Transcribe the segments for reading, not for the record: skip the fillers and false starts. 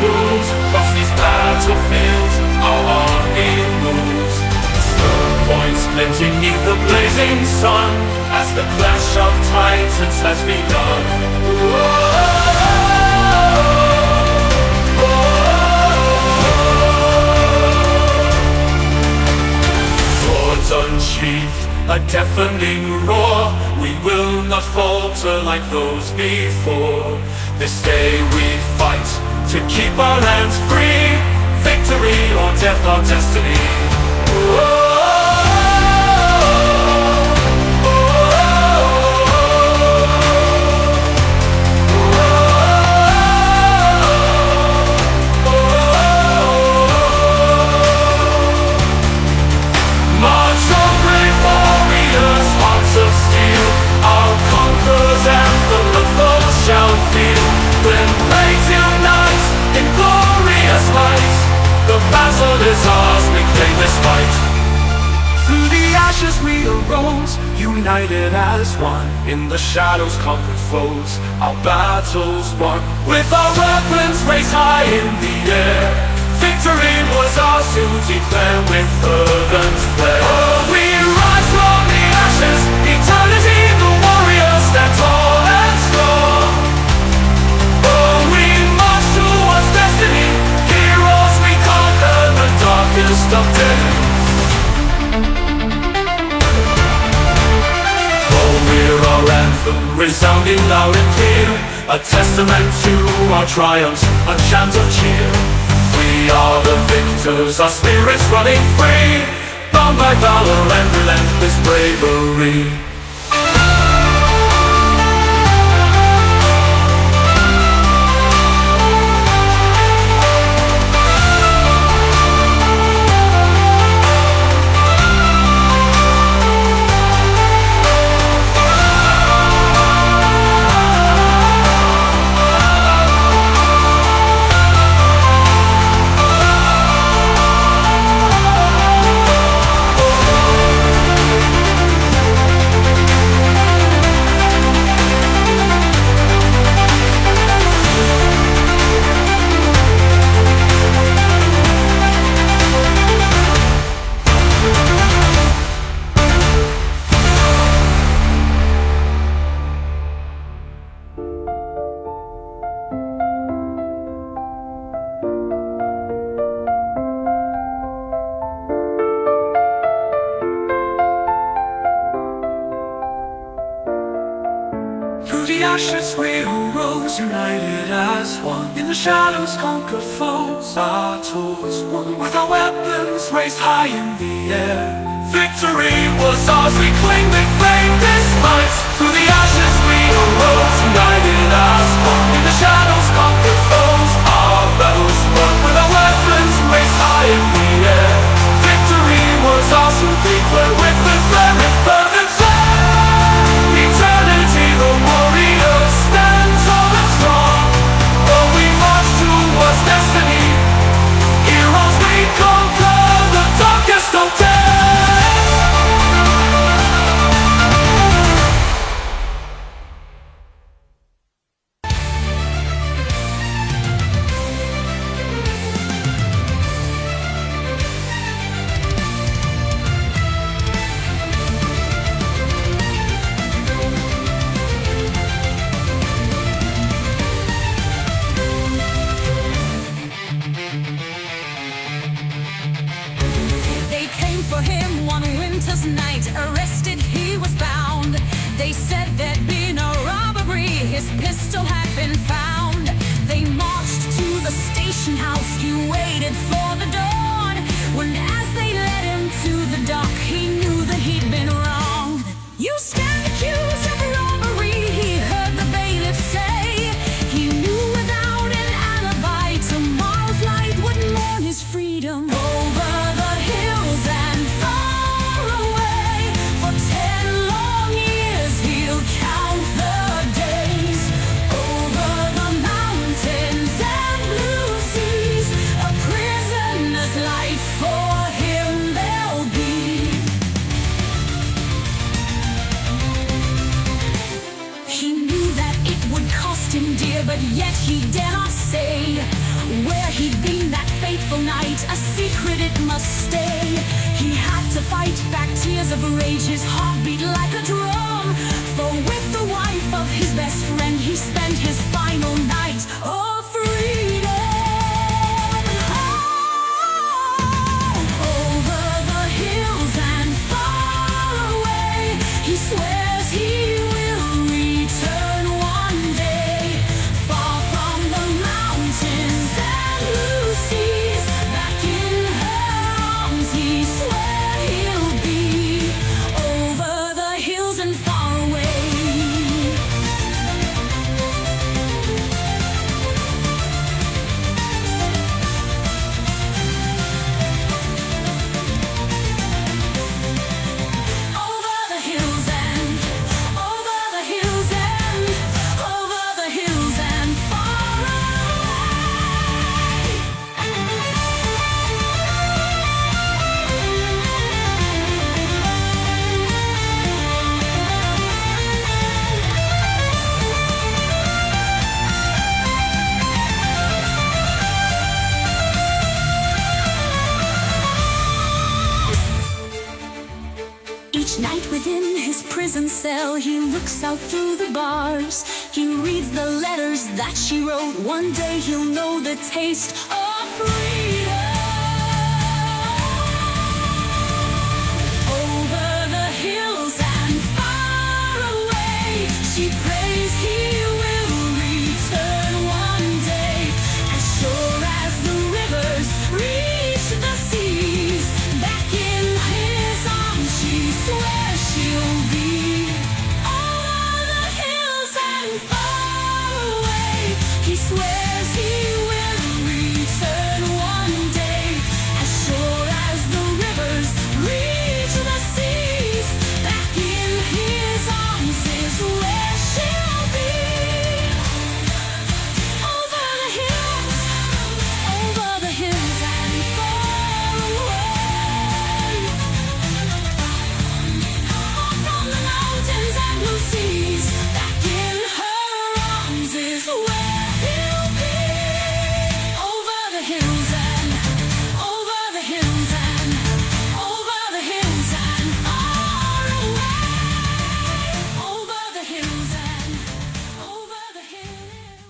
moves across these battlefields. Our army moves. Stone points glinting neath the blazing sun as the clash of titans has begun. Swords unsheathed, a deafening roar. We will not falter like those before. This day we fight to keep our lands free. Victory or death, our destiny. March on, brave warriors, hearts of steel. Our conqueror's anthem the foe shall feel. When blades unite in glorious light, the battle is ours, we claim this fight. Through the ashes we arose, united as one. In the shadows conquered foes, our battles won. With our weapons raised high in the air, victory was ours to declare with fervent flair. Oh, we rise from the ashes, eternity, the warriors stand tall and strong. Oh, we march towards destiny, heroes we conquer the darkest of days. Oh, we're our anthem, resounding loud and clear, a testament to our triumphs, a chant of cheer. We are the victors, our spirits running free, bound by valor and relentless bravery. Through the ashes we arose, united as one. In the shadows conquered foes, battles won. With our weapons raised high in the air, victory was ours, we claim this fight. Through the ashes we arose, united as one. In the shadows conquered foes, our battles won. With our weapons raised high in the air, victory was ours, we declare with the flare, with fervent flare. Eternity, the warriors stand tall and strong. Oh, we march towards destiny, heroes we conquer the darkest of days. For him one winter's night, arrested he was bound. They said there'd been a robbery, his pistol had been found. They marched to the station house, he waited for the dawn. When as they led him to the dock, he knew that he'd been wrong. You stand accused of robbery, he heard the bailiff say. He knew without an alibi, tomorrow's light would mourn his freedom. Over the hills and far away, for 10 long years he'll count the days. Over the mountains and blue seas, a prisoner's life for him there'll be. He knew that it would cost him dear, but yet he dare not say where he'd been that fateful night. A secret it must stay. He had to fight back tears of rage, his heart beat like a drum. For with the wife of his best friend, he spent his final night of freedom. Over the hills and far away, he swears he will return one day. Far from the mountains and blue seas, back in her arms he swears he'll be. Over the hills and far away. Over the hills and over the hills and over the hills and far away. Each night within his prison cell, he looks out through the bars. He reads the letters that she wrote. One day he'll know the taste of freedom. Over the hills and far away, she prays he will return one day. As sure as the rivers reach the seas, back in his arms she swears she'll be. Over the hills and far away, he swears he will return one day. As sure as the rivers reach the seas, back in his arms is where she'll be. Over the hills and far away. Far from the mountains and blue seas, back in her arms is where he'll be. Over the hills and over the hills and over the hills and far away. Over the hills and over the hills.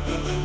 the